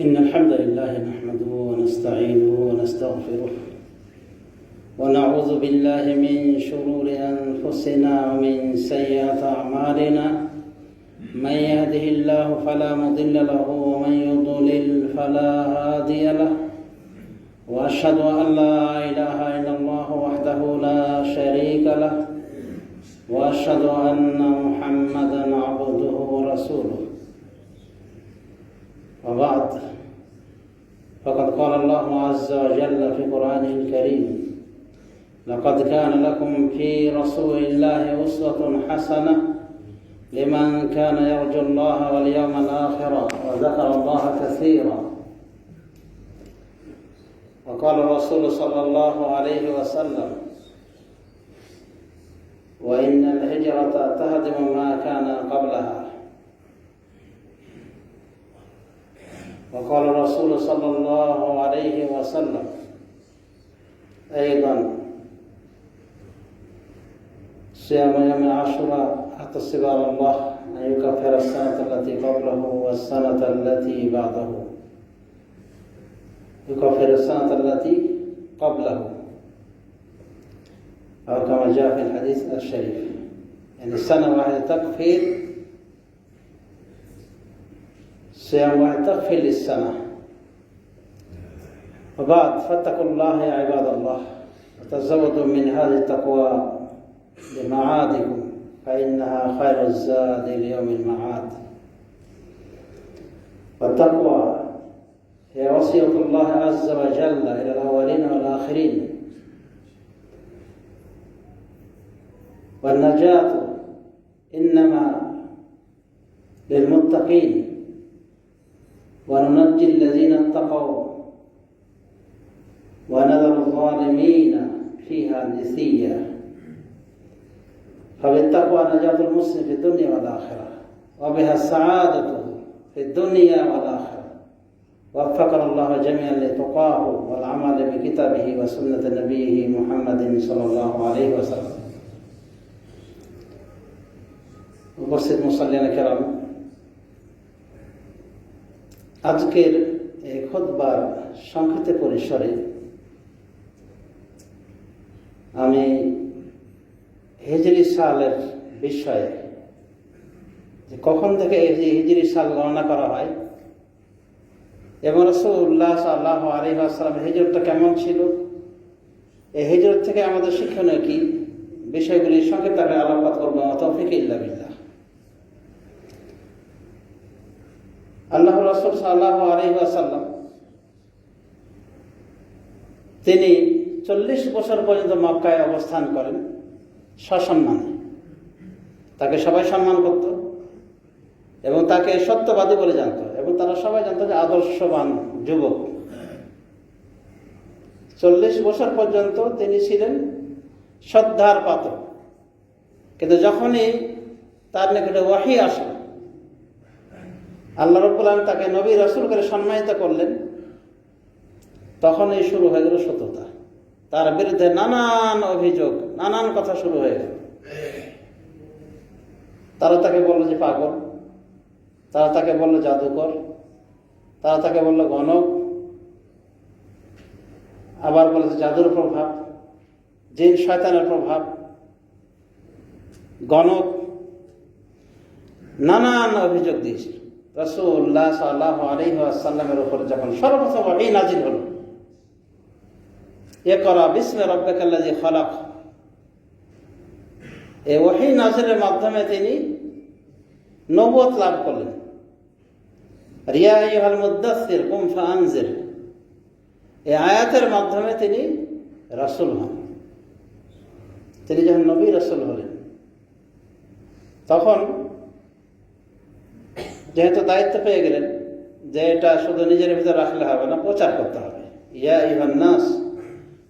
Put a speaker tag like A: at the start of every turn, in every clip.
A: إن الحمد لله نحمده ونستعينه ونستغفره ونعوذ بالله من شرور أنفسنا ومن سيئات أعمالنا. من يهده الله فلا مضل له ومن يضلل فلا هادي له، وأشهد أن لا إله إلا الله وحده لا شريك له، وأشهد أن محمدا عبده ورسوله. وبعد، فقد قال الله عز وجل في قرآنه الكريم: لقد كان لكم في رسول الله أسوة حسنة لمن كان يرجو الله واليوم الآخر وذكر الله كثيرا. وقال الرسول صلى الله عليه وسلم: وإن الهجرة تهدم ما كان قبلها. وقال الرسول صلى الله عليه وسلم أيضا: صيام يوم عاشوراء أحتسب على الله أن يكفر السنة التي قبله والسنة التي بعده. يكفر السنة التي قبله، أو كما جاء في الحديث الشريف، يعني السنة واحدة تكفي، صيام واحد تكفي للسنة. وبعد، فاتقوا الله يا عباد الله، وتزودوا من هذه التقوى لمعادكم، فإنها خير الزاد ليوم المعاد. والتقوى هي وصية الله عز وجل إلى الأولين والآخرين، والنجاة إنما للمتقين، وننجي الذين اتقوا ونذر الظالمين فيها جثيا. فبالتقوى نجاة المسلم في الدنيا والآخرة، وبها السعادة في الدنيا والآخرة. وفقنا الله جميعا لتقاه والعمل بكتابه وسنة نبيه محمد صلى الله عليه وسلم। উপস্থিত মুসাল্লিয়ানে কেরাম, আজকের এই খুতবার সংক্ষিপ্ত পরিসরে আমি হিজরি সালের বিষয়ে, যে কখন থেকে এই হিজরি সাল গণনা করা হয় এবং রাসূলুল্লাহ সাল্লাল্লাহু আলাইহি ওয়াসাল্লামের হিজরতটা কেমন ছিল, এই হিজরত থেকে আমাদের শিক্ষণীয় কি, বিষয়গুলি সংক্ষিপ্ত আলোকপাত করব। তৌফিক ইল্লা বিল্লাহ। আল্লাহ রাসূল সাল্লাল্লাহু আলাইহি ওয়াসাল্লাম তিনি 40 বছর পর্যন্ত মক্কায় অবস্থান করেন সসম্মানে। তাকে সবাই সম্মান করত এবং তাকে সত্যবাদী বলে জানত, এবং তারা সবাই জানত যে আদর্শবান যুবক। 40 বছর পর্যন্ত তিনি ছিলেন শ্রদ্ধার পাত্র। কিন্তু যখনই তার নিকটে ওয়াহী আসে, আল্লাহ রাব্বুল আলামিন তাকে নবী রাসূল করে সম্মানিত করলেন, তখনই শুরু হয়ে গেল সততা। তার বিরুদ্ধে নানান অভিযোগ, নানান কথা শুরু হয়ে গেল। তারা তাকে বলল যে পাগল, তারা তাকে বলল জাদুকর, তারা তাকে বলল গণক, আবার বলেছে জাদুর প্রভাব, জিন শয়তানের প্রভাব, গণক, নানান অভিযোগ দিয়েছিল। রাসূলুল্লাহ সাল্লাল্লাহু আলাইহি ওয়াসাল্লামের উপর যখন সর্বপ্রথম ওহী নাজিল হলো, ইকরা বিসমি রাব্বিকাল্লাযী খালাক, এই ওহী নাজিলের মাধ্যমে তিনি নবুয়ত লাভ করলেন। ইয়া আইয়ুহাল মুদ্দাসসির কুম ফাআনজির, এই আয়াতের মাধ্যমে তিনি রাসূল হন। তিনি যখন নবী রাসূল হলেন, তখন যেহেতু দায়িত্ব পেয়ে গেলেন যে এটা শুধু নিজের ভিতরে রাখলে হবে না, প্রচার করতে হবে। ইয়া আইয়ুহান নাস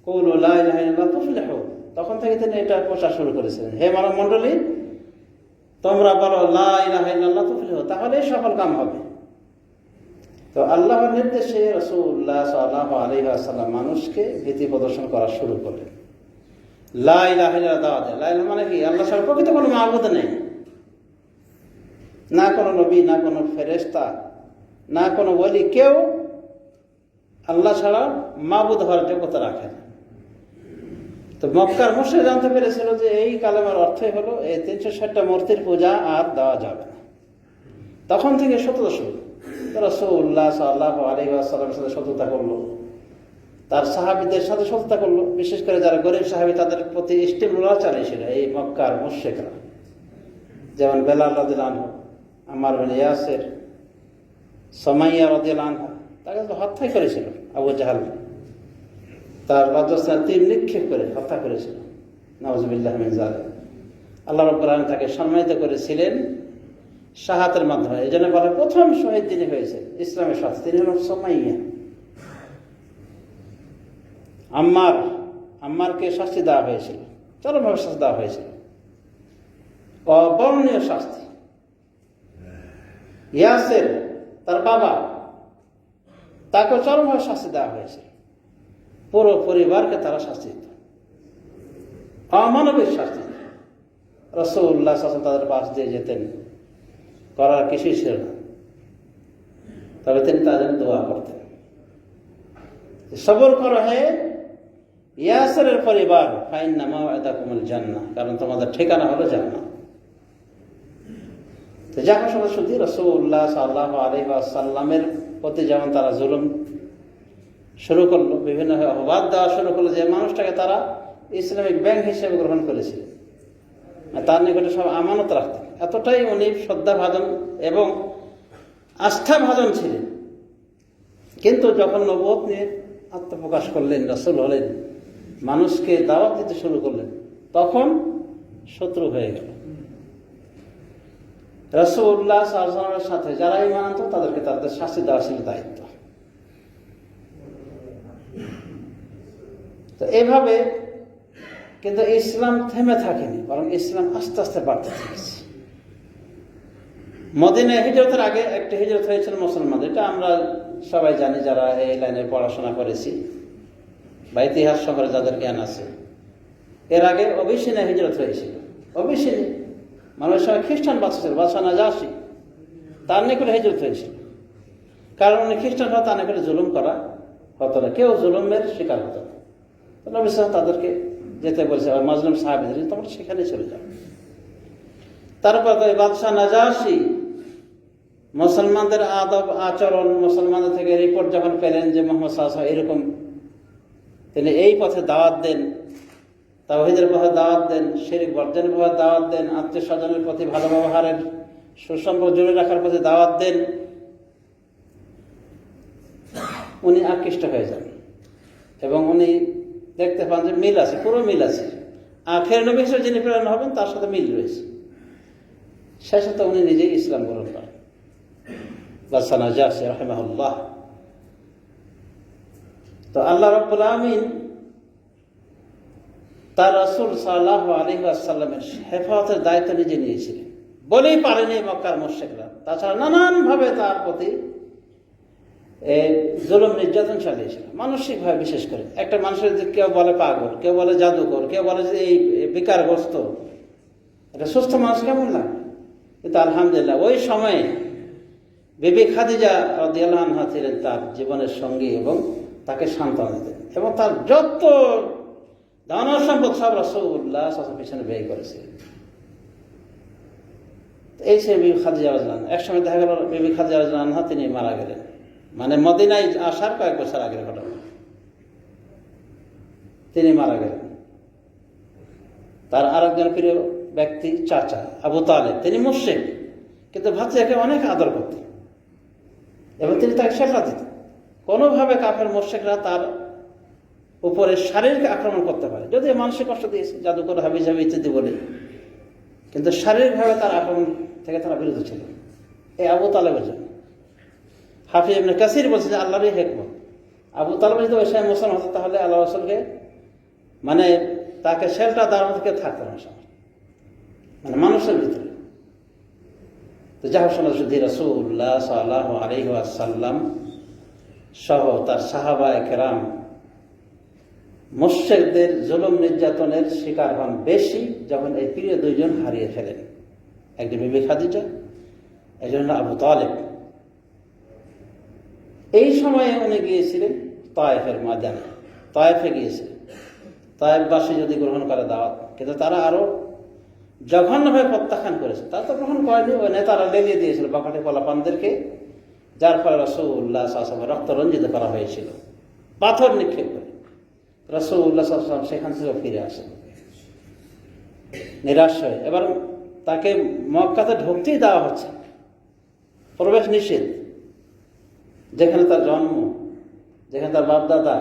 A: কুলু লা ইলাহা ইল্লাল্লাহ তুফলিহু, তখন থেকে তিনি এটা প্রচার শুরু করেছিলেন। হে মানব মণ্ডলী, তোমরা বলো লা ইলাহা ইল্লাল্লাহ তুফলিহু, তাহলেই সফল কাম হবে। তো আল্লাহর নির্দেশে রাসূলুল্লাহ সাল্লাল্লাহু আলাইহি ওয়াসাল্লাম মানুষকে ভীতি প্রদর্শন করা শুরু করলেন। লা ইলাহা ইল্লাল্লাহ দাওয়াত দেয়। লা ইলাহা মানে কি? আল্লাহ ছাড়া প্রকৃত কোনো মাবুদ নেই। না কোনো নবী, না কোনো ফেরেশতা, না কোনো ওলি, কেউ আল্লাহ ছাড়া মাবুদ হওয়ার যোগ্যতা রাখে না। তো মক্কার মুশরিক জানতে পেরেছিল যে এই কালেমার অর্থই হলো এই 360টা মূর্তির পূজা আর দেওয়া যাবে না। তখন থেকে শত্রুতা শুরু। রাসূলুল্লাহ সাল্লাল্লাহু আলাইহি ওয়াসাল্লামের সাথে শত্রুতা করলো, তার সাহাবীদের সাথে শত্রুতা করলো। বিশেষ করে যারা গরিব সাহাবী তাদের প্রতি স্টিমুলার চালিয়েছিল এই মক্কার মুশরিকরা, যেমন বেলাল রাদিয়াল্লাহু আনহু, আম্মার বিন ইয়াসির, সুমাইয়া রাদিয়াল্লাহু আনহা, তাকে তো হত্যা করেছিল আবু জাহাল, তার লজ্জাস্থানে তীর নিক্ষেপ করে হত্যা করেছিল। নাউযুবিল্লাহি মিন যালিক। আল্লাহ রাব্বুল আলামিন তাকে সম্মানিত করেছিলেন শাহাদাতের মাধ্যমে। এই জন্য বলে প্রথম শহীদ যিনি হয়েছে ইসলামের সাথে, তিনি হলেন সুমাইয়া। আম্মারকে শাস্তি দেওয়া হয়েছিল, চরমভাবে শাস্তি দেওয়া হয়েছিল, অবর্ণনীয় শাস্তি। ইয়াসির তার বাবা, তাকে চরমভাবে শাস্তি দেওয়া হয়েছিল। পুরো পরিবারকে তারা শাস্তি দিত, অমানবিক শাস্তি দিত। রাসূলুল্লাহ সাল্লাল্লাহু আলাইহি ওয়াসাল্লাম তাদের পাশ দিয়ে যেতেন, করার কিছুই ছিল না, তবে তিনি তাদের দোয়া করতেন, সবর করো হে ইয়াসিরের পরিবার, ফাইন্না মাওয়াদাকুমুল জান্নাহ, কারণ তোমাদের ঠিকানা হলো জান্নাত। তো যাকে শুধু রাসূলুল্লাহ সাল্লাল্লাহু আলাইহি ওয়াসাল্লামের প্রতি যেমন তারা জুলুম শুরু করলো, বিভিন্ন অপবাদ দেওয়া শুরু করলো, যে মানুষটাকে তারা ইসলামিক ব্যাংক হিসেবে গ্রহণ করেছিল, তার নিকটে সব আমানত রাখতেন। এতটাই উনি শ্রদ্ধাভাজন এবং আস্থাভাজন ছিলেন। কিন্তু যখন নবুয়ত নিয়ে আত্মপ্রকাশ করলেন, রাসূল হলেন, মানুষকে দাওয়াত দিতে শুরু করলেন, তখন শত্রু হয়ে গেল। রাসূলুল্লাহ সাল্লাল্লাহু আলাইহি ওয়াসাল্লামের সাথে যারা ঈমান আনত তাদেরকে তাদের শাস্তি দেওয়া ছিল দায়িত্ব। তো এভাবে কিন্তু ইসলাম থেমে থাকেনি, বরং ইসলাম আস্তে আস্তে বাড়তে থেকেছে। মদিনায় হিজরতের আগে একটা হিজরত হয়েছিল মুসলমানদের, এটা আমরা সবাই জানি যারা এই লাইনে পড়াশোনা করেছি বা ইতিহাস সম্পর্কে যাদের জ্ঞান আছে। এর আগে অবিসিনিয়া হিজরত হয়েছিল। অবিসিনি মানুষের সঙ্গে খ্রিস্টান বাদশা ছিল, বাদশা নাজাশী, তার নিকটে হিজরত হয়েছিল। কারণ উনি খ্রিস্টান হওয়া, তার নিকটে জুলুম করা হতো না, কেউ জুলুমের শিকার হতো না। নবী সাল্লাল্লাহু তাদেরকে যেতে বলেছে, মাজলুম সাহাবীদের, তোমরা সেখানে চলে যাও। তারপর বাদশা নাজাশী মুসলমানদের আদব আচরণ, মুসলমানদের থেকে রিপোর্ট যখন পেলেন যে মুহাম্মদ সাল্লাল্লাহু আলাইহি ওয়াসাল্লাম এরকম, তিনি এই পথে দাওয়াত দেন, তাওহীদের পথে দাওয়াত দেন, শিরক বর্জনের পথে দাওয়াত দেন, আত্মীয় স্বজনের প্রতি ভালো ব্যবহারের, সুসম্পর্ক জুড়ে রাখার প্রতি দাওয়াত দেন, উনি আকৃষ্ট হয়ে যান এবং উনি দেখতে পান যে মিল আছে, পুরো মিল আছে। আখের নবী হিসেবে যিনি প্রেরণ হবেন তার সাথে মিল রয়েছে। শেষত উনি নিজেই ইসলাম গ্রহণ করেন, বাদশা নাজাশী রাহিমাহুল্লাহ। তো আল্লাহ রাব্বুল আলামিন তার রাসূল সাল্লাল্লাহু আলাইহি ওয়াসাল্লামের হেফাজতের দায়িত্ব নিজে নিয়েছিলেন বলেই পারেনি মক্কার মুশরিকরা। তাছাড়া নানানভাবে তার প্রতি জুলুম নির্যাতন চালিয়েছিল, মানসিকভাবে। বিশেষ করে একটা মানুষের কেউ বলে পাগল, কেউ বলে জাদুকর, কেউ বলে যে এই বিকারগ্রস্ত, এটা সুস্থ মানুষ কেমন লাগে? কিন্তু আলহামদুলিল্লাহ ওই সময়ে বিবি খাদিজা রাদিয়াল্লাহু আনহা ছিলেন তার জীবনের সঙ্গী এবং তাকে সান্ত্বনা দিতেন, এবং তার যত ধন সম্পদ সব রাসূলুল্লাহ সাল্লাল্লাহু আলাইহি ওয়াসাল্লামের পিছনে ব্যয় করেছিলেন। এই সে বিবি খাদিজা রাদিয়াল্লাহু আনহা, একসময় দেখা গেল বিবি খাদিজা রাদিয়াল্লাহু আনহা তিনি মারা গেলেন, মানে মদিনায় আসার কয়েক বছর আগের ঘটনা। তিনি মারা গেলেন। তার আরেকজন প্রিয় ব্যক্তি চাচা আবু তালেব, তিনি মুশরিক, কিন্তু ভাতিজাকে অনেক আদর করতেন এবং তিনি তাকে শেফা দিতেন। কোনোভাবে কাফের মুশরিকরা তার উপরে শারীরিক আক্রমণ করতে পারে, যদিও মানসিক কষ্ট দিয়েছে, জাদুকর হাবিজাবি ইত্যাদি বলে, কিন্তু শারীরিকভাবে তার আক্রমণ থেকে তারা বিরত ছিল এই আবু তালেবের জন্য। হাফিজ ইবনে কাসির বলছে যে আল্লাহরই হিকমত, আবু তালেব যদি ওই সময় মুসলমান হতো তাহলে আল্লাহ রাসূলকে মানে তাকে শেল্টার দেওয়ার মতো কেউ থাকতো না, মানে মানুষের ভিতরে। তো যাহা সময় শুধু রাসূলুল্লাহ সাল্লাল্লাহু আলাইহি ওয়াসাল্লাম সহ তার সাহাবায়ে কেরাম মুশরিকদের জুলুম নির্যাতনের শিকার হন বেশি যখন এই প্রিয় দুইজন হারিয়ে ফেলেন, একজন বিবি খাদিজা এই জন্য আবু তালেব। এই সময়ে উনি গিয়েছিলেন তায়েফের ময়দানে, তায়েফে গিয়েছিলেন। তায়েফবাসী যদি গ্রহণ করে দাওয়াত, কিন্তু তারা আরো জঘন্যভাবে প্রত্যাখ্যান করেছে। তারা তো গ্রহণ করেনি, ওই নেতারা লেলিয়ে দিয়েছিল বাকাটি পোলাপানদেরকে, যার ফলে রাসূলুল্লাহ সাল্লাল্লাহু আলাইহি ওয়াসাল্লাম রক্ত রঞ্জিত করা হয়েছিল পাথর নিক্ষেপ করে। রাসূলুল্লাহ সাল্লাল্লাহু আলাইহি ওয়াসাল্লাম সেখান থেকে ফিরে আসেন নিরাশ হয়ে। এবার তাকে মক্কাতে ঢুকতেই দেওয়া হচ্ছে, প্রবেশ নিষেধ, যেখানে তার জন্ম, যেখানে তার বাপদাদা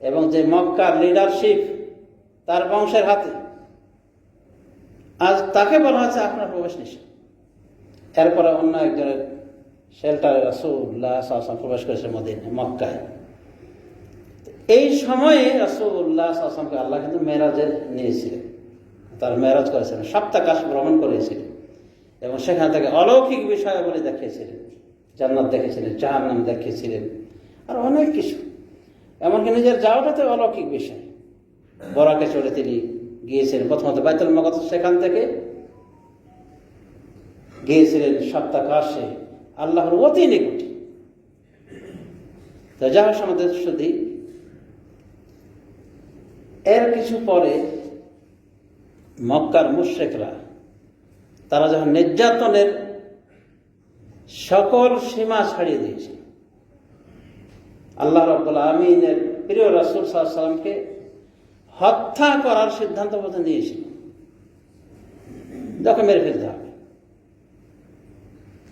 A: এবং যে মক্কার লিডারশিপ তার বংশের হাতে, আজ তাকে বলা হচ্ছে আপনার প্রবেশ নিষেধ। এরপরে অন্য একজনের শেল্টারে রাসূলুল্লাহ সাল্লাল্লাহু আলাইহি ওয়াসাল্লাম প্রবেশ করেছে মক্কায়। এই সময়ে রাসূলুল্লাহ সাল্লাল্লাহু আলাইহি ওয়াসাল্লামকে আল্লাহ কিন্তু মেরাজে নিয়েছিলেন, তার মেরাজ করেছিলেন, সপ্তাকাশ ভ্রমণ করেছিলেন এবং সেখান থেকে অলৌকিক বিষয়াবলী দেখিয়েছিলেন, জান্নাত দেখেছিলেন, জাহান্নাম দেখিয়েছিলেন, আর অনেক কিছু। এমনকি নিজের যাওয়াটাতে অলৌকিক বিষয়। বরাকে চড়ে তিনি গিয়েছিলেন প্রথমত বাইতুল মুকাদ্দাস, সেখান থেকে গিয়েছিলেন সপ্তাকাশে আল্লাহর অতি নিকটে। তো যাওয়ার সময় শুধু এর কিছু পরে মক্কার মুশরিকরা তারা যখন নির্যাতনের সকল সীমা ছাড়িয়ে দিয়েছে, আল্লাহ রাব্বুল আমিনের প্রিয় রাসূল সাল্লাল্লাহু আলাইহি ওয়াসাল্লামকে হত্যা করার সিদ্ধান্ত মতো নিয়েছিল, যাকে মেরে ফেলতে হবে।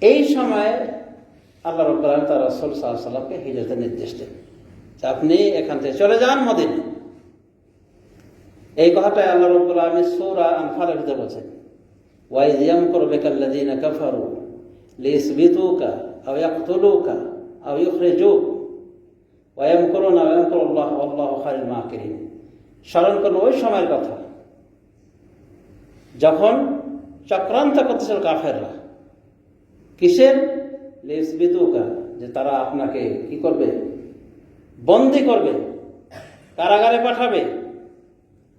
A: এই সময়ে আল্লাহ রাব্বুল আমিন তার রাসূল সাল্লাল্লাহু আলাইহি ওয়াসাল্লামকে হিজরতের নির্দেশ দেন, আপনি এখান থেকে চলে যান মদিনা। এই কথাটাই আল্লাহ রাব্বুল আমিন সূরা আনফালের ভিতরে বলেছেন, ওয়াইয ইয়ামকুরু বিকাল্লাযীনা কাফারু লিইসবিতুকা আও ইয়াকতুলুকা আও ইউখরিজুক ওয়া ইয়ামকুরুনা ওয়া ইয়ামকুরুল্লাহু ওয়াল্লাহু খায়রুল মাকিরিন। স্মরণ করুন ওই সময়ের কথা যখন চক্রান্ত করতেছিল কাফেররা। কিসের? লিইসবিতুকা, যে তারা আপনাকে কি করবে? বন্দী করবে, কারাগারে পাঠাবে,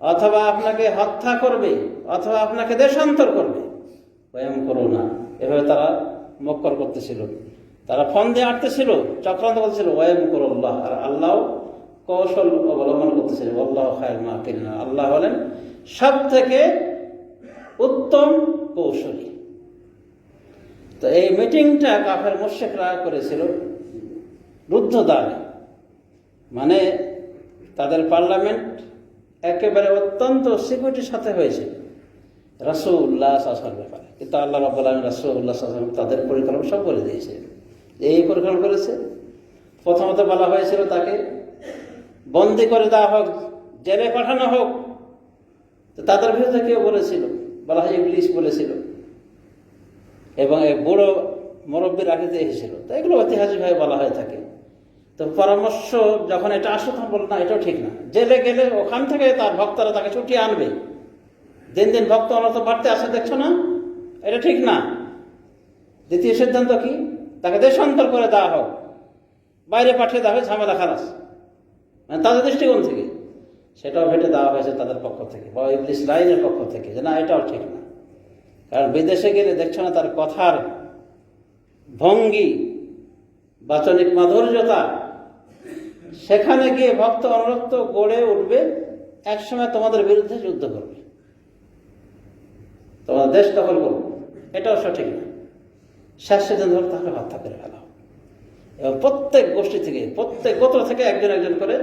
A: অথবা আপনাকে হত্যা করবে, অথবা আপনাকে দেশান্তর করবে। ওয়াম করো না, এভাবে তারা মক্কর করতেছিল, তারা ফোন দিয়ে আটতেছিল, চক্রান্ত করতেছিল। ওয়াম করো আল্লাহ, আর আল্লাহ কৌশল অবলম্বন করতেছিল। আল্লাহ খায়রুল মাকিরিন, আল্লাহ হলেন সব থেকে উত্তম কৌশলী। তো এই মিটিংটা কাফের মুশরিকরা করেছিল রুদ্ধদ্বারে, মানে তাদের পার্লামেন্ট একেবারে অত্যন্ত সিকিউরিটির সাথে হয়েছে রাসূলুল্লাহ সাল্লাল্লাহু আলাইহি ওয়াসাল্লামের ব্যাপারে। কিন্তু আল্লাহ রাব্বুল আমিন রাসূলুল্লাহ সাল্লাল্লাহু আলাইহি ওয়াসাল্লাম তাদের পরিকল্পনা সব বলে দিয়েছে। এই পরিকল্পনা করেছে, প্রথমত বলা হয়েছিল তাকে বন্দী করে দেওয়া হোক, জেলে পাঠানো হোক। তো তাদের বিরুদ্ধে কেউ বলেছিল, বলা হয় ইবলিস বলেছিল, এবং এই বুড়ো মুরব্বীর আকিতে এসেছিল। তো এগুলো ঐতিহাসিকভাবে বলা হয়ে থাকে। তো পরামর্শ যখন এটা আসে তখন বল না, এটাও ঠিক না, জেলে গেলে ওখান থেকে তার ভক্তরা তাকে ছুটিয়ে আনবে, দিন দিন ভক্ত অনত বাড়তে আসে, দেখছো না, এটা ঠিক না। দ্বিতীয় সিদ্ধান্ত কি? তাকে দেশান্তর করে দেওয়া হোক, বাইরে পাঠিয়ে দেওয়া হয়, ঝামেলা খালাস, মানে তাদের দৃষ্টিকোণ থেকে। সেটাও ভেটে দেওয়া হয়েছে তাদের পক্ষ থেকে বা ইবলিস লাইনের পক্ষ থেকে, যে না, এটাও ঠিক না। কারণ বিদেশে গেলে দেখছো না তার কথার ভঙ্গি, বাচনিক মাধুর্যতা, সেখানে গিয়ে ভক্ত অনুরক্ত গড়ে উঠবে, একসময় তোমাদের বিরুদ্ধে যুদ্ধ করবে, তোমার দেশ দখল করবে। এটাও সঠিক না। শেষ সিদ্ধান্ত হল তাহলে হত্যা করে ফেলা, এবং প্রত্যেক গোষ্ঠী থেকে, প্রত্যেক গোত্র থেকে একজন একজন করে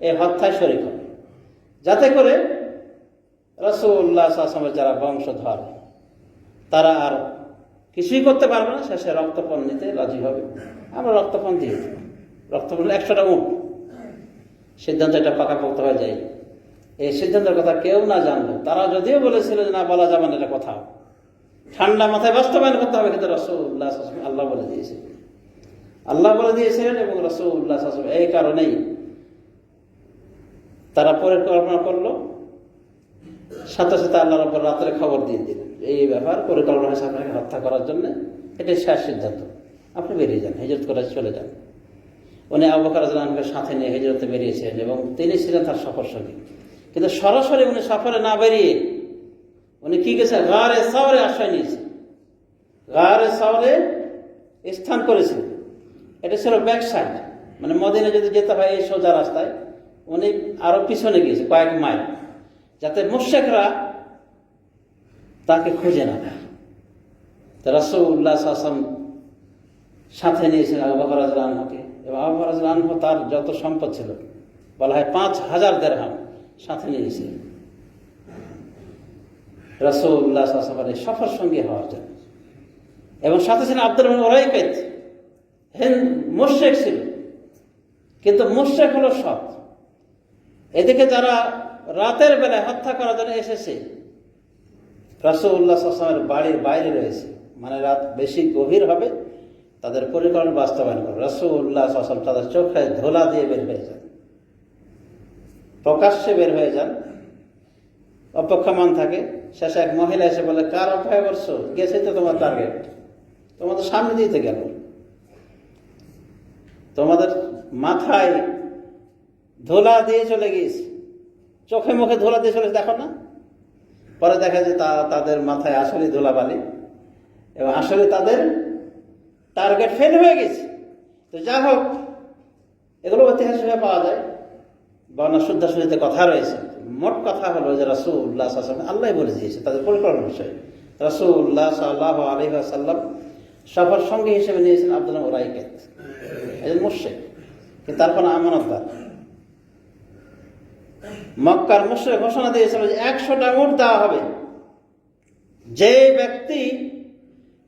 A: এই হত্যায় শরীক হবে, যাতে করে রাসূলুল্লাহ সাল্লাল্লাহু আলাইহি ওয়াসাল্লামের যারা বংশধর তারা আর কিছুই করতে পারবে না, শেষে রক্তপণ নিতে রাজি হবে। আমরা রক্তপণ দিয়ে দেব, রক্তপণ 100টা উট। সিদ্ধান্ত এটা পাকাপোক্ত হয়ে যায়। এই সিদ্ধান্তের কথা কেউ না জানলো, তারা যদিও বলেছিল যে না, বলা যাবে না, এটা কথা ঠান্ডা মাথায় বাস্তবায়ন করতে হবে, কিন্তু রাসূলুল্লাহ সাল্লাল্লাহু আলাইহি ওয়াসাল্লাম আল্লাহ বলে দিয়েছিলেন, আল্লাহ বলে দিয়েছিলেন, এবং রাসূলুল্লাহ সাল্লাল্লাহু আলাইহি ওয়াসাল্লাম এই কারণেই তারা পরিকল্পনা করলো, সাথে সাথে আল্লাহ রাব্বুল রাত্রে খবর দিয়ে দিলেন, এই ব্যাপার পরিকল্পনা হয়েছে আপনাকে হত্যা করার জন্য, এটাই শেষ সিদ্ধান্ত, আপনি বেরিয়ে যান, হিজরত করে চলে যান। উনি আবু বকর রাদিয়াল্লাহু আনহুকে সাথে নিয়ে হিজরতে বেরিয়েছিলেন, এবং তিনি ছিলেন তার সফর সঙ্গী। কিন্তু সরাসরি উনি সফরে না বেরিয়ে উনি কি গেছে, গারে সাওরে আশ্রয় নিয়েছে। গারে সাওরে স্থান করেছিলেন। এটা ছিল ব্যাক সাইড, মানে মদিনা যদি যেতে হয় এই সোজা রাস্তায়, উনি আরো পিছনে গিয়েছে কয়েক মাইল, যাতে মুশরিকরা তাকে খুঁজে না পায়। তো রাসূলুল্লাহ সাল্লাল্লাহু আলাইহি ওয়াসাল্লাম সাথে নিয়েছেন আবু বকর রাদিয়াল্লাহু আনহুকে, এবং আবু বকর রাদিয়াল্লাহু আনহু তার যত সম্পদ ছিল বলা হয় 5000 দিরহাম সাথে নিয়েছিলেন রাসূলুল্লাহ সাল্লাল্লাহু আলাইহি ওয়াসাল্লামের সফর সঙ্গী হওয়ার জন্য। এবং সাথে ছিলেন আব্দুল উরাইকাত, মুশরিক ছিল, কিন্তু মুশরিক হলো সৎ। এদিকে যারা রাতের বেলায় হত্যা করার জন্য এসেছে রাসূলুল্লাহ সাল্লাল্লাহু আলাইহি ওয়াসাল্লামের বাড়ির বাইরে রয়েছে, মানে রাত বেশি গভীর হবে, তাদের পরিকল্পনা বাস্তবায়ন করে রাসূলুল্লাহ সাল্লাল্লাহু আলাইহি ওয়াসাল্লাম তাদের চোখে ধোলা দিয়ে বের হয়ে যান, প্রকাশ্যে বের হয়ে যান, অপেক্ষমান থাকে। শেষে এক মহিলা এসে বলে, কার অপেক্ষা করছো? গেছে তো তোমার টার্গেট, তোমাদের সামনে দিতে গেল, তোমাদের মাথায় ধোলা দিয়ে চলে গিয়েছে, চোখে মুখে ধোলা দিয়ে চলে, দেখো না? পরে দেখা যায় তাদের মাথায় আসলে ধুলাবালি, এবং আসলে তাদের টার্গেট ফেল হয়ে গেছে। তো যা হোক, এগুলো ঐতিহাসিকভাবে পাওয়া যায়, বর্ণনা শুদ্ধ শুদ্ধতে কথা রয়েছে। মোট কথা হলো যে রাসূলুল্লাহ সাল্লাল্লাহু আলাইহি ওয়াসাল্লাম আল্লাহ বলে দিয়েছে তাদের পরিকল্পনার বিষয়ে। রাসূলুল্লাহ সাল্লাল্লাহু আলাইহি ওয়াসাল্লাম সফর সঙ্গী হিসেবে নিয়েছেন আব্দুল উরাইকাত, একজন মুশরিক, কিন্তু তার কোনো আমানতদার। মক্কার মুশরিক ঘোষণা দিয়েছিল যে 100টা উট দেওয়া হবে যে ব্যক্তি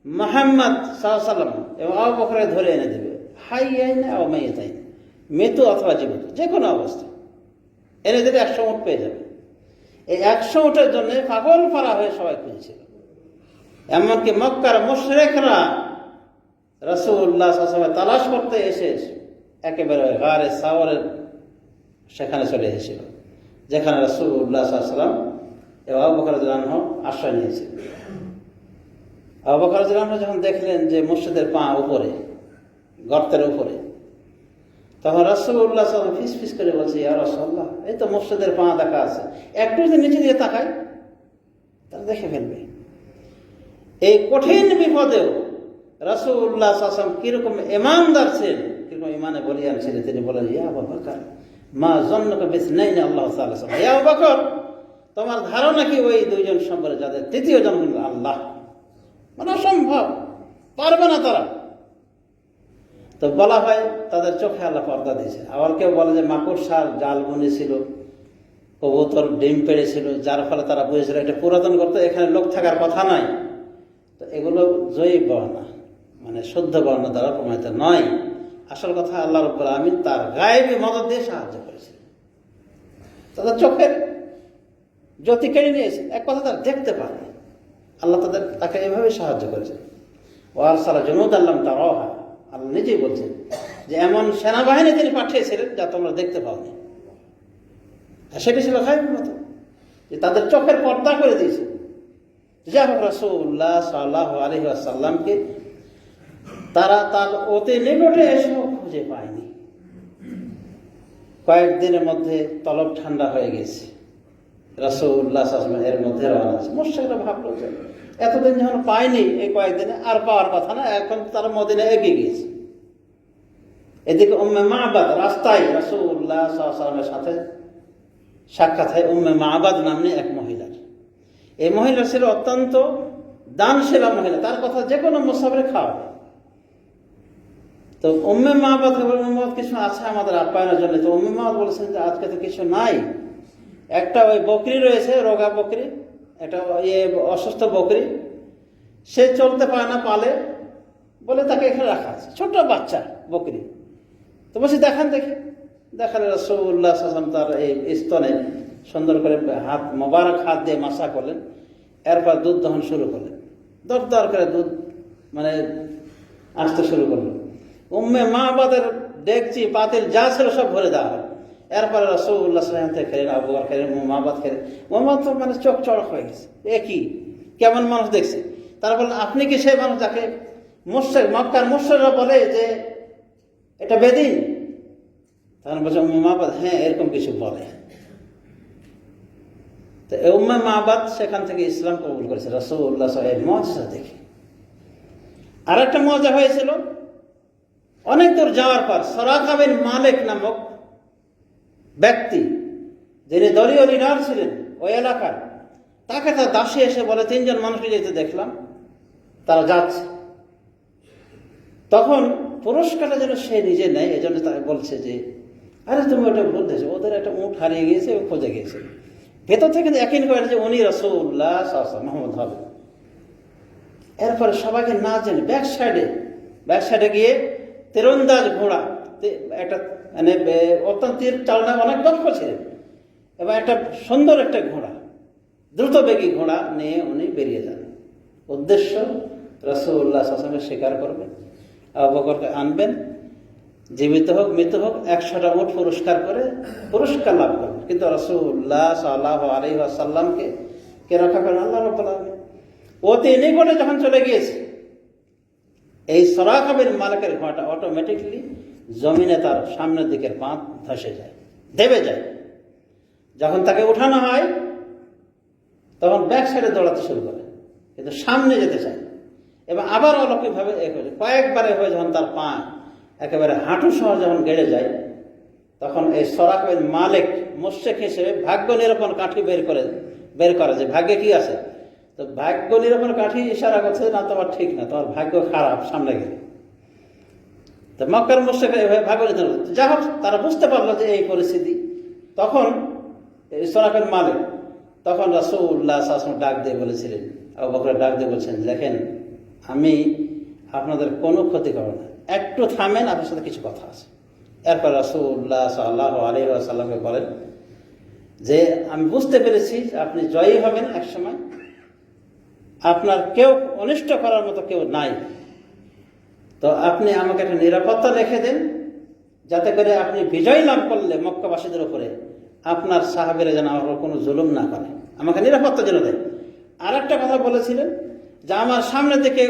A: মুহাম্মদ সাল্লাল্লাহু আলাইহি ওয়াসাল্লাম এবং আবু বকরকে ধরে এনে দেবে, হাইয়াইন আও মাইয়াতাইন, মৃত অথবা জীবিত, যে কোনো অবস্থা এনে দেবে, 100 উট পেয়ে যাবে। এই 100 উটের জন্য পাগল পারা হয়ে সবাই খুঁজছিল। এমনকি মক্কার মুশরিকরা রাসূলুল্লাহ সাল্লাল্লাহু আলাইহি ওয়াসাল্লাম তালাশ করতে এসে একেবারে গারে সাওয়ারের সেখানে চলে এসেছিল, যেখানে রাসূলুল্লাহ সাল্লাল্লাহু আলাইহি ওয়াসাল্লাম এবং আবু বকর রাদিয়াল্লাহু আনহু আশ্রয় নিয়েছিলেন। আবু বকর রাদিয়াল্লাহু আনহু যখন দেখলেন যে মুর্শিদের পা উপরে, গর্তের উপরে, তখন রাসূলুল্লাহ সাল্লাল্লাহু আলাইহি ওয়াসাল্লাম ফিস ফিস করে বলছে, ইয়া রাসূলুল্লাহ, এই তো মুর্শিদের পা দেখা আছে, একটু যদি নিচে দিয়ে তাকাই তাহলে দেখে ফেলবে। এই কঠিন বিপদেও রাসূলুল্লাহ সাল্লাল্লাহু আলাইহি ওয়াসাল্লাম কিরকম ইমানদার ছিলেন, কিরকম ইমানে বলিয়ান ছিলেন, তিনি বলেন, ইয়া আবু বকর মা যন্নুকা বিসনাইনি আল্লাহু তাআলা, ইয়া আবু বকর, তোমার ধারণা কি ওই দুইজন সম্পর্কে যাদের তৃতীয় জন হল আল্লাহ? মানে অসম্ভব, পারবে না তারা। তো বলা হয় তাদের চোখে আল্লাহ পর্দা দিয়েছে। আবার কেউ বলে যে মাকড়সার জাল বুনেছিল, কবুতর ডিম পেড়েছিল, যার ফলে তারা বুঝেছিল এটা পুরাতন করতে, এখানে লোক থাকার কথা নয়। তো এগুলো জয়ী বর্ণনা, মানে শুদ্ধ বর্ণনা দ্বারা প্রমাণিত নয়। আসল কথা আল্লাহ রাব্বুল আলামিন তার গায়েবী মদদ দিয়ে সাহায্য করেছে, তাদের চোখের জ্যোতি কেড়ে নিয়েছে, এক কথা তারা দেখতে পারে, আল্লাহ তাকে এভাবে সাহায্য করেছেন। ওয়াল সারা জুনুদ আল্লাহ তারাহা, আল্লাহ নিজেই বলছেন যে এমন সেনাবাহিনী তিনি পাঠিয়েছিলেন যা তোমরা দেখতে পাওনি। সেটি ছিল গায়েবী মতো, যে তাদের চোখের পর্দা করে দিয়েছে। যাই হোক, রাসূলুল্লাহ সাল্লাল্লাহু আলাইহি ওয়াসাল্লামকে তারা তার অতি নিকটে এসেও খুঁজে পায়নি। কয়েকদিনের মধ্যে তলব ঠান্ডা হয়ে গেছে, রাসূলুল্লাহ সাল্লাল্লাহু আলাইহি ওয়াসাল্লাম এর মধ্যে রওনা হয়েছে। মুশরিকরা ভাবলো যে এতদিন যখন পায়নি, এই কয়েকদিনে আর পাওয়ার কথা না, এখন তারা মদিনায় এগিয়ে গিয়েছে। এদিকে উম্মে মা'বাদ রাস্তায় রাসূলুল্লাহ সাল্লাল্লাহু আলাইহি ওয়াসাল্লামের সাথে সাক্ষাৎ হয় উম্মে মা'বাদ নামে এক মহিলার। এই মহিলা ছিল অত্যন্ত দানশীলা মহিলা, তার কথা যে কোনো মুসাফিরে খাওয়াবে। তো উম্মে মা'বাদ কিছু আছে আমাদের আপ্যায়নের জন্য। তো উম্মে মা'বাদ বলেছেন যে আজকে তো কিছু নাই, একটা ওই বকরি রয়েছে, রোগা বকরি, একটা অসুস্থ বকরি, সে চলতে পারে না, পালে বলে তাকে এখানে রাখা আছে, ছোট্ট বাচ্চা বকরি। তো বলছি দেখান, দেখি। দেখালে রাসূলুল্লাহ সাল্লাল্লাহু আলাইহি ওয়াসাল্লাম তার এই স্তনে সুন্দর করে হাত, মোবারক হাত দিয়ে মাসা করলেন, এরপর দুধ দহন শুরু করলেন, দরদর করে দুধ মানে আসতে শুরু করলেন। উম্মে মা'বাদের ডেকচি পাতিল যা ছিল সব ভরে দেওয়া হয়। এরপরে রাসূলুল্লাহ সাল্লাল্লাহু আলাইহি ওয়াসাল্লাম খেলেন, আবু বকর খেলেন, মা'বাদ খেলেন। মা'বাদ তো মানে চোখ চড়ক হয়ে গেছে, এ কি, কেমন মানুষ দেখছে। তারা বললেন, আপনি কি সেই মানুষ যাকে মক্কার মুশরিকরা বলে যে এটা বেদিন? তখন বলছে উম্মে মা'বাদ, হ্যাঁ এরকম কিছু বলে। তো উম্মে মা'বাদ সেখান থেকে ইসলাম কবুল করেছে রাসূলুল্লাহ সাল্লাল্লাহু আলাইহি ওয়াসাল্লাম মুজিজা দেখে। আর একটা মজা হয়েছিল, অনেক দূর যাওয়ার পর সরাকা বিন মালিক নামক ব্যক্তি, যিনি দলীয় লিডার ছিলেন ওই এলাকার, তাকে তার দাসী এসে বলে, 3 জন মানুষকে যেতে দেখলাম, তারা যাচ্ছে। তখন পুরস্কারটা যেন সে নিজে নেয়, এই জন্য তাকে বলছে যে, আরে তুমি ওটা ভুল দিয়েছো, ওদের একটা উট হারিয়ে গিয়েছে, ও খোঁজে গিয়েছে। ভেতর থেকে একই করে যে উনি রাসূলুল্লাহ সাল্লাল্লাহু আলাইহি মোহাম্মদ হবে। এরপরে সবাইকে না জেনে ব্যাক সাইডে গিয়ে তীরন্দাজ ঘোড়া, একটা মানে অত্যন্ত তীর চালনায় অনেক দক্ষ ছিলেন, এবং একটা সুন্দর একটা ঘোড়া, দ্রুতবেগী ঘোড়া নিয়ে উনি বেরিয়ে যান। উদ্দেশ্য রাসূলুল্লাহ সাল্লাল্লাহু আলাইহি ওয়াসাল্লামকে স্বীকার করবেন, আবু বকরকে আনবেন, জীবিত হোক মৃত হোক 100টা উট পুরস্কার লাভ করবেন। কিন্তু রাসূলুল্লাহ সাল্লাল্লাহু আলাইহি ওয়াসাল্লামকে কে রক্ষা করেন? আল্লাহ রাব্বুল আলামিন। অতি নিকটে যখন চলে গিয়েছে, এই সরাকা বিন মালিকের ঘোড়াটা অটোমেটিকলি জমিনে তার সামনের দিকের পা ধসে যায়, দেবে যায়। যখন তাকে উঠানো হয় তখন ব্যাক সাইডে দৌড়াতে শুরু করে, কিন্তু সামনে যেতে চায়, এবং আবার অলৌকিকভাবে কয়েকবারে হয়ে যখন তার পা একেবারে হাঁটু সহ যখন গেড়ে যায়, তখন এই সরাকা বিন মালিক মুশরিক হিসেবে ভাগ্য নিরূপণ কাঠি বের করে যে ভাগ্যে কি আছে। তো ভাগ্য নিরূপণ কাঠি ইশারা করছে, না তোমার ঠিক না, তোমার ভাগ্য খারাপ সামনে গেলে। তো মক্কার মুশরিকরা এভাবে ভাগ্য নির্ধারণ করছে। যা হোক, তারা বুঝতে পারলো যে এই পরিস্থিতি। তখন সরাকা বিন মালিক তখন রাসূলুল্লাহ সাল্লাল্লাহু আলাইহি ওয়াসাল্লাম ডাক দিয়ে বলেছিলেন, আবু বকর ডাক দিয়ে বলছেন, দেখেন আমি আপনাদের কোনো ক্ষতি করব না, একটু থামেন, আপনার সাথে কিছু কথা আছে। এরপর রাসূলুল্লাহ সাল্লাল্লাহু আলাইহি ওয়াসাল্লামকে বলেন যে, আমি বুঝতে পেরেছি আপনি জয়ী হবেন একসময়, আপনার কেউ অনিষ্ট করার মতো কেউ নাই, তো আপনি আমাকে একটা নিরাপত্তা রেখে দেন, যাতে করে আপনি বিজয় লাভ করলে মক্কাবাসীদের উপরে আপনার সাহাবীরা যেন আমার কোনো জুলুম না করে, আমাকে নিরাপত্তা যেন দেয়। আর একটা কথা বলেছিলেন যে, আমার সামনে থেকে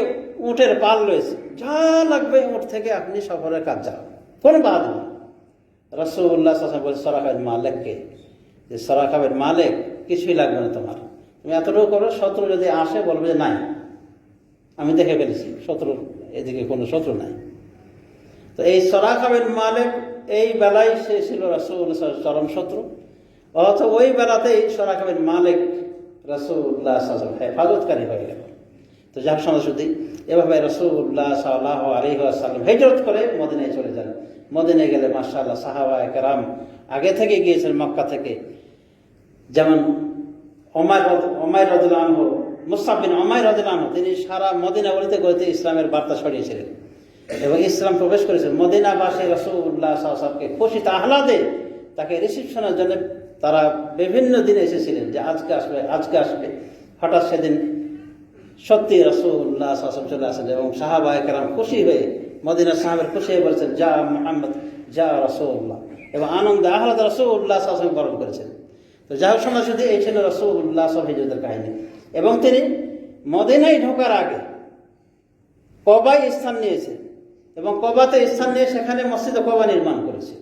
A: উটের পাল রয়েছে, যা লাগবে উট থেকে আপনি সফরের কাজ যাও, কোনো বাধা নেই। রাসূলুল্লাহ সাল্লাল্লাহু আলাইহি ওয়াসাল্লাম বলে সরাকা বিন মালিককে যে, সরাকা বিন মালিক কিছুই লাগবে না তোমার, তুমি এতটুকু করো, শত্রু যদি আসে বলবে যে নাই, আমি দেখে ফেলেছি এদিকে কোনো শত্রু নাই। তো এই সরাকা বিন মালিক এই বেলায় সে ছিল রাসূলুল্লাহ চরম শত্রু, অথচ ওই বেলাতেই সরাকা বিন মালিক রাসূলুল্লাহ সাল্লাল্লাহু আলাইহি ওয়াসাল্লাম হেফাজতকারী হয়ে গেল। তো যার সমাজুদ্দি এভাবে রাসূলুল্লাহ সাল্লাল্লাহু আলাইহি ওয়াসাল্লাম হিজরত করে মদিনায় চলে যান। মদিনায় গেলে মাশাআল্লাহ সাহাবায়ে কেরাম আগে থেকে গিয়েছেন মক্কা থেকে, যেমন উমাইর রাদিয়াল্লাহু আনহু, মুসআব বিন উমাইর রাদিয়াল্লাহু আনহু, তিনি সারা মদিনা গলিতে ইসলামের বার্তা ছড়িয়েছিলেন এবং ইসলাম প্রবেশ করেছেন। মদিনাবাসী রাসূলুল্লাহ সাল্লাল্লাহু আলাইহি ওয়াসাল্লামকে খুশিতে আহ্লাদে তাকে রিসিপশনের জন্য তারা বিভিন্ন দিনে এসেছিলেন যে আজকে আসবে। হঠাৎ সেদিন সত্যি রাসূলুল্লাহ সাল্লাল্লাহু আলাইহি ওয়াসাল্লাম চলে আসেন এবং সাহাবায়ে কেরাম খুশি হয়ে, মদিনার সাহাবারা খুশি হয়ে বলছেন, যা মুহাম্মদ যা রাসূলুল্লাহ, এবং আনন্দে আহ্লাদে রাসূলুল্লাহ সাল্লাল্লাহু আলাইহি ওয়াসাল্লাম বরণ করেছেন। তো যাই হোক সমাজ শুধু এই ছিল রাসূলুল্লাহ সাল্লাল্লাহু আলাইহি ওয়াসাল্লামের কাহিনী। এবং তিনি মদিনায় ঢোকার আগে কবায় স্থান নিয়েছে, এবং কবাতে স্থান নিয়ে সেখানে মসজিদে কবা নির্মাণ করেছে।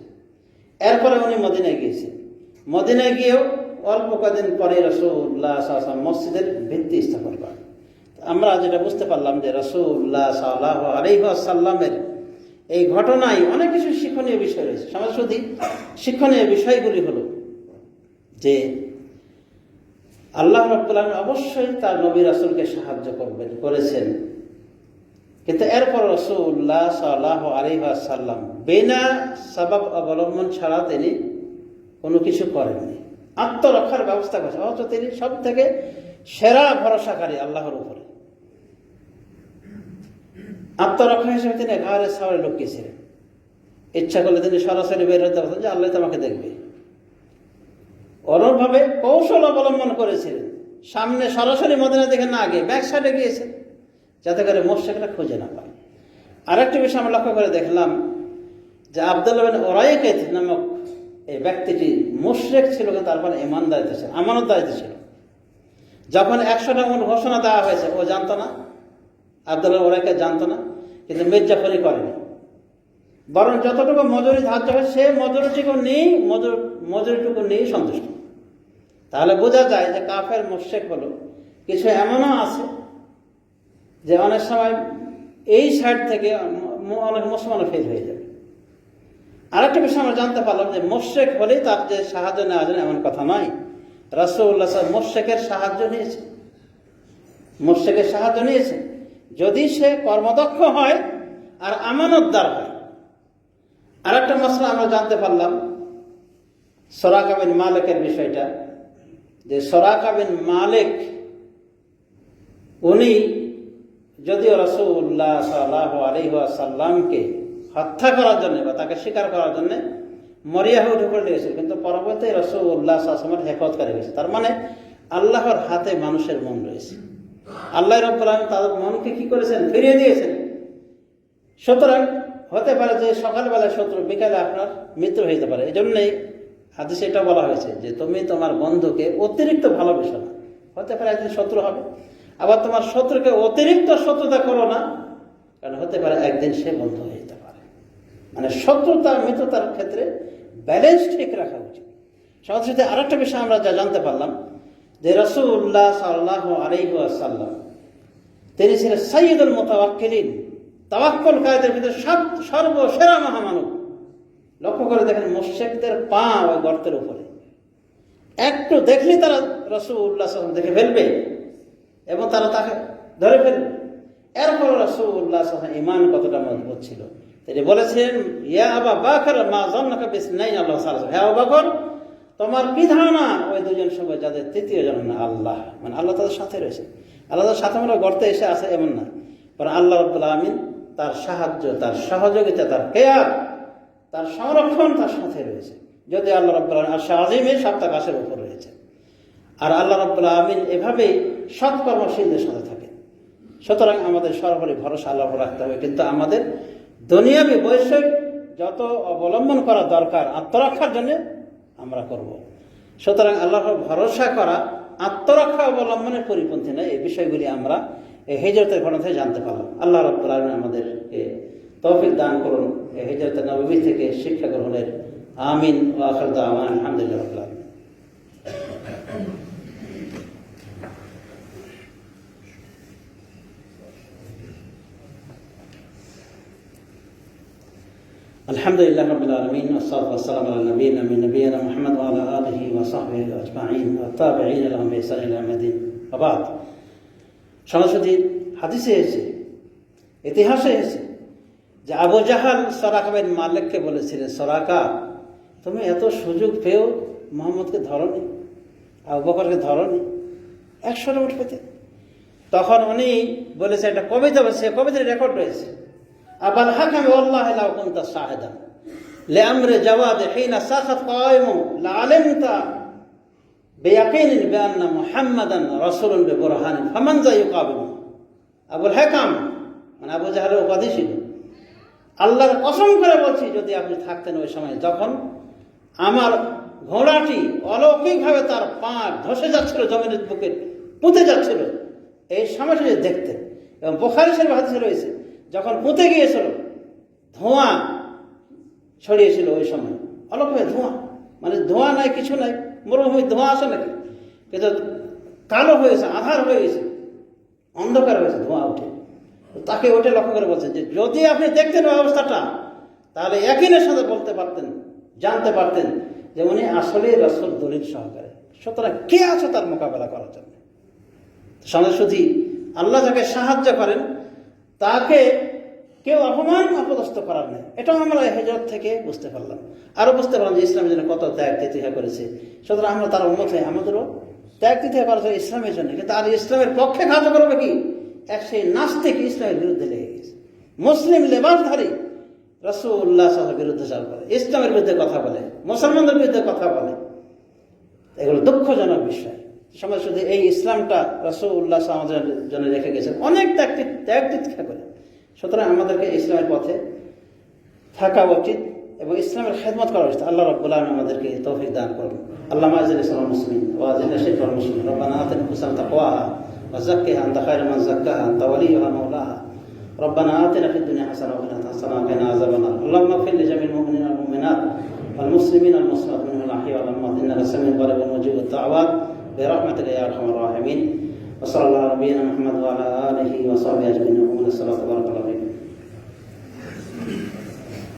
A: এরপরে উনি মদিনায় গিয়েছেন। মদিনায় গিয়েও অল্প কদিন পরে রাসূলুল্লাহ সাল্লাল্লাহু আলাইহি ওয়াসাল্লাম মসজিদের ভিত্তি স্থাপন করেন। আমরা যেটা বুঝতে পারলাম যে রাসূলুল্লাহ সাল্লাল্লাহু আলাইহি ওয়াসাল্লামের এই ঘটনায় অনেক কিছু শিক্ষণীয় বিষয় রয়েছে। সমাজ শুধু শিক্ষণীয় বিষয়গুলি হলো যে আল্লাহ রাব্বুল আলামিন অবশ্যই তার নবী রাসূলকে সাহায্য করেছেন, কিন্তু এরপর রাসূলুল্লাহ সাল্লাল্লাহু আলাইহি ওয়াসাল্লাম বিনা সবব অবলম্বন ছাড়া তিনি কোনো কিছু করেননি, আত্মরক্ষার ব্যবস্থা করেছেন। অথচ তিনি সব থেকে সেরা ভরসাকারী আল্লাহর উপরে। আত্মরক্ষা হিসেবে তিনি গারে সাওয়ারে লুকিয়েছিলেন, ইচ্ছা করলে তিনি সরাসরি বের হতে পারতেন যে আল্লাহ তোমাকে দেখবে। অনুরূপভাবে কৌশল অবলম্বন করেছিলেন, সামনে সরাসরি মদিনা দেখে না গিয়ে ব্যাক সাইডে গিয়েছেন যাতে করে মুশরিকরা খুঁজে না পায়। আরেকটি বিষয় আমরা লক্ষ্য করে দেখলাম যে আব্দুল্লাহ বিন উরাইকাত নামক এই ব্যক্তিটি মুশরিক ছিল, কিন্তু তারপর ঈমানদারিতে ছিল, আমানতদারিতে ছিল। যখন 100টা উট ঘোষণা দেওয়া হয়েছে ও জানতো না, আব্দুল্লাহ উরাইকাত জানতো না, কিন্তু মির্জাফরি করেনি, বরং যতটুকু মজুরি ধার্য হয় সে মজুরিটুকু নিয়েই সন্তুষ্ট। তাহলে বোঝা যায় যে কাফের মুশরিক হলো কিছু এমনও আছে যে অনেক সময় এই সাইড থেকে অনেক মুসলমান ফেল হয়ে যাবে। আরেকটা বিষয় আমরা জানতে পারলাম যে মুশরিক হলেই তার যে সাহায্য নেওয়া যায় এমন কথা নয়। রাসূলুল্লাহ সাল্লাল্লাহু আলাইহি ওয়াসাল্লাম মুশরিকের সাহায্য নিয়েছে, মুশরিকের সাহায্য নিয়েছে যদি সে কর্মদক্ষ হয় আর আমানতদার হয়। আরেকটা মাসলা আমরা জানতে পারলাম সুরাকা বিন মালিকের বিষয়টা, যে সুরাকা বিন মালিক উনি যদিও রাসূলুল্লাহ সাল্লাল্লাহু আলাইহি ওয়াসাল্লামকে হত্যা করার জন্য বা তাকে শিকার করার জন্য মরিয়াহে উঠে পড়ে লেগেছিল, কিন্তু পরবর্তী রাসূলুল্লাহ সাল্লাল্লাহু আলাইহি ওয়াসাল্লামের হেফাজত গেছে। তার মানে আল্লাহর হাতে মানুষের মন রয়েছে। আল্লাহ রাব্বুল আলামিন তাদের মনকে কি করেছেন? ফিরিয়ে দিয়েছেন। সুতরাং হতে পারে যে সকালবেলায় শত্রু, বিকালে আপনার মিত্র হয়ে যেতে পারে। এই জন্যই হাদিসে এটা বলা হয়েছে যে তুমি তোমার বন্ধুকে অতিরিক্ত ভালোবেসো না, হতে পারে একদিন শত্রু হবে। আবার তোমার শত্রুকে অতিরিক্ত শত্রুতা করো না, কারণ হতে পারে একদিন সে বন্ধু হয়ে যেতে পারে। মানে শত্রুতা মিত্রতার ক্ষেত্রে ব্যালেন্স ঠিক রাখা উচিত। সাথে সাথে আরেকটা বিষয় আমরা যা জানতে পারলাম যে রাসূলুল্লাহ সাল্লাল্লাহু আলাইহি ওয়াসাল্লাম তিনি ছিলেন সাইয়্যিদুল মুতাওয়াক্কিলিন, তাওয়াক্কুলকারীদের ভিতরে সর্বসেরা মহামানব। লক্ষ্য করে দেখেন মুশরিকদের পা ওই গর্তের উপরে, একটু দেখলেই তারা রাসূলুল্লাহ সাল্লাল্লাহু আলাইহি ওয়াসাল্লাম দেখে ফেলবে এবং তারা তাকে ধরে ফেলবে। এরপর রাসূলুল্লাহ সাল্লাল্লাহু আলাইহি ওয়াসাল্লাম ঈমান কতটা মজবুত ছিল, তিনি বলেছেন ইয়া আবা বকর মা যান্নাকা বিসনাইন আল্লাহু সালাসুহুমা, হে আবু বকর তোমার কি ধারণা ওই দুজন সবাই যাদের তৃতীয় জন না আল্লাহ, মানে আল্লাহ তাদের সাথে রয়েছে। আল্লাহ তাদের সাথে মানে গর্তে এসে আছে এমন না, কারণ আল্লাহ রাব্বুল আলামিন তার সাহায্য, তার সহযোগিতা, তার কেয়ার, তার সংরক্ষণ তার সাথে রয়েছে। যদি আল্লাহ রাব্বুল আলামিন আরশে আজিমে সাত আকাশের উপর রয়েছে, আর আল্লাহ রাব্বুল আলামিন এভাবেই সৎকর্মশীলদের সাথে থাকে। সুতরাং আমাদের সরাসরি ভরসা আল্লাহ রাখতে হবে, কিন্তু আমাদের দুনিয়াবি বৈষয়িক যত অবলম্বন করা দরকার আত্মরক্ষার জন্য আমরা করব। সুতরাং আল্লাহর ভরসা করা আত্মরক্ষা অবলম্বনের পরিপন্থী নয়। এই বিষয়গুলি আমরা এই হিজরতের ঘটনা থেকে জানতে পারলাম। আল্লাহ রাব্বুল আলামিন আমাদেরকে তৌফিক দান করুন এই হিজরতের নববী থেকে শিক্ষা গ্রহণের। আমিন ওয়া আখিরু দাওয়ানা আলহামদুলিল্লাহি রাব্বিল আলামিন। আলহামদুলিল্লাহ রাব্বিল আলামিন ওয়াসসালাতু ওয়াসসালামু আলা নবিয়িনা মুহাম্মদ ওয়া আলা আলিহি ওয়া সাহবিহি আজমাইন ওয়া তাবিঈন লাহুম বিইহসান ইলা ইয়াউমিদ্দিন। ওয়া বাদ। সরাসরি হাদিসে এসেছে, ইতিহাসে এসেছে যে আবু জাহাল সুরাকা বিন মালিককে বলেছিলেন, সুরাকা তুমি এত সুযোগ পেয়েও মুহাম্মদকে ধরনি, আবু বকরকে ধরনি, 100 উঠ পেতে। তখন উনি বলেছে একটা কবিতা, বলছে কবিতার রেকর্ড রয়েছে, আবাল হাকাম ওয়াল্লাহি লাউ কুনতা শাহিদান লিআমরি জাওয়াদ হিনা সাখাত কায়মু লাআলিমতা বিয়াকিনিন বিআন্না মুহাম্মাদান রাসূলুন বিবুরহানিন ফামান যা ইউকাবিল। আবুল হাকাম মানে আবু জাহলের উপাধি ছিল। আল্লাহর কসম করে বলছি যদি আপনি থাকতেন ওই সময় যখন আমার ঘোড়াটি অলৌকিকভাবে তার পা ধসে যাচ্ছিল, জমিনের বুকে পুঁতে যাচ্ছিল, এই সময়টা যদি দেখতেন। এবং বুখারী শরীফে হাদিসে রয়েছে যখন পুঁতে গিয়েছিল ধোঁয়া ছড়িয়েছিল, ওই সময় অলৌকিক ধোঁয়া, মানে ধোঁয়া নাই কিছু নাই, মরুভূমি ধোঁয়া আসে নাকি, কিন্তু কালো হয়েছে, আধার হয়ে গেছে, অন্ধকার হয়েছে, ধোঁয়া উঠে। তাকে ওটা লক্ষ্য করে বলছেন যে যদি আপনি দেখতেন ওই অবস্থাটা তাহলে ইয়াকিনের সাথে বলতে পারতেন, জানতে পারতেন যে উনি আসলে রাসূল দলিল সহকারে। সুতরাং কে আছে তার মোকাবেলা করার জন্য? সরাসরি আল্লাহ যাকে সাহায্য করেন তাকে কেউ অপমান অপদস্থ করার নেই। এটাও আমরা হিজরত থেকে বুঝতে পারলাম। আরও বুঝতে পারলাম যে ইসলামের জন্য কত ত্যাগ তিতিক্ষা করেছে। সুতরাং আমরা তার উম্মত হয়ে আমাদেরও ত্যাগ তিতিক্ষা করা যায় ইসলামের জন্য। কিন্তু আর ইসলামের পক্ষে কাজ করবে কি? এক সেই নাস্তিক ইসলামের বিরুদ্ধে লেগে গেছে, মুসলিম লেবাসধারী রাসূলুল্লাহ সাল্লাল্লাহু আলাইহি ওয়াসাল্লামের বিরুদ্ধে চাল করে, ইসলামের বিরুদ্ধে কথা বলে, মুসলমানদের বিরুদ্ধে কথা বলে। এগুলো দুঃখজনক বিষয়। সমাজ শুধু এই ইসলামটা রাসূলুল্লাহ সাল্লাল্লাহু আলাইহি ওয়াসাল্লাম আমাদের জন্য রেখে গেছেন অনেক ত্যাগ তিতিক্ষা করে। সুতরাং আমাদেরকে ইসলামের পথে থাকা উচিত এবং ইসলামের খেদমত করা উচিত। আল্লাহ রাব্বুল আলামিন আমাদেরকে তৌফিক দান করুন। আল্লাহুম্মা আ'ইজ্জিল ইসলাম মুসলিমিন ওয়া আযিল্লা শিরকাল মুশরিকিন। রব্বানা আতিনা হুসনান তাকওয়াহা ওয়া যাক্কিহা আনতা খায়রু মান যাক্কাহা আনতা ওয়ালিয়্যুহা মাওলাহা। রব্বানা আতিনা ফিদ দুনিয়া হাসানাহ ওয়া ফিল আখিরাতি হাসানাহ ওয়া কিনা আযাবান নার। আল্লাহুম্মা ইগফির লিজামিল মুমিনিনা ওয়াল মুমিনাত ওয়াল মুসলিমিনা ওয়াল মুসলিমাত মিনহুল আহইয়া ওয়াল আমওয়াত ইন্নাকা সামিউন কারীবুন মুজিবুদ দাওয়াত برحمتك يا ارحم الراحمين وصلى الله على نبينا محمد وعلى اله وصحبه اجمعين.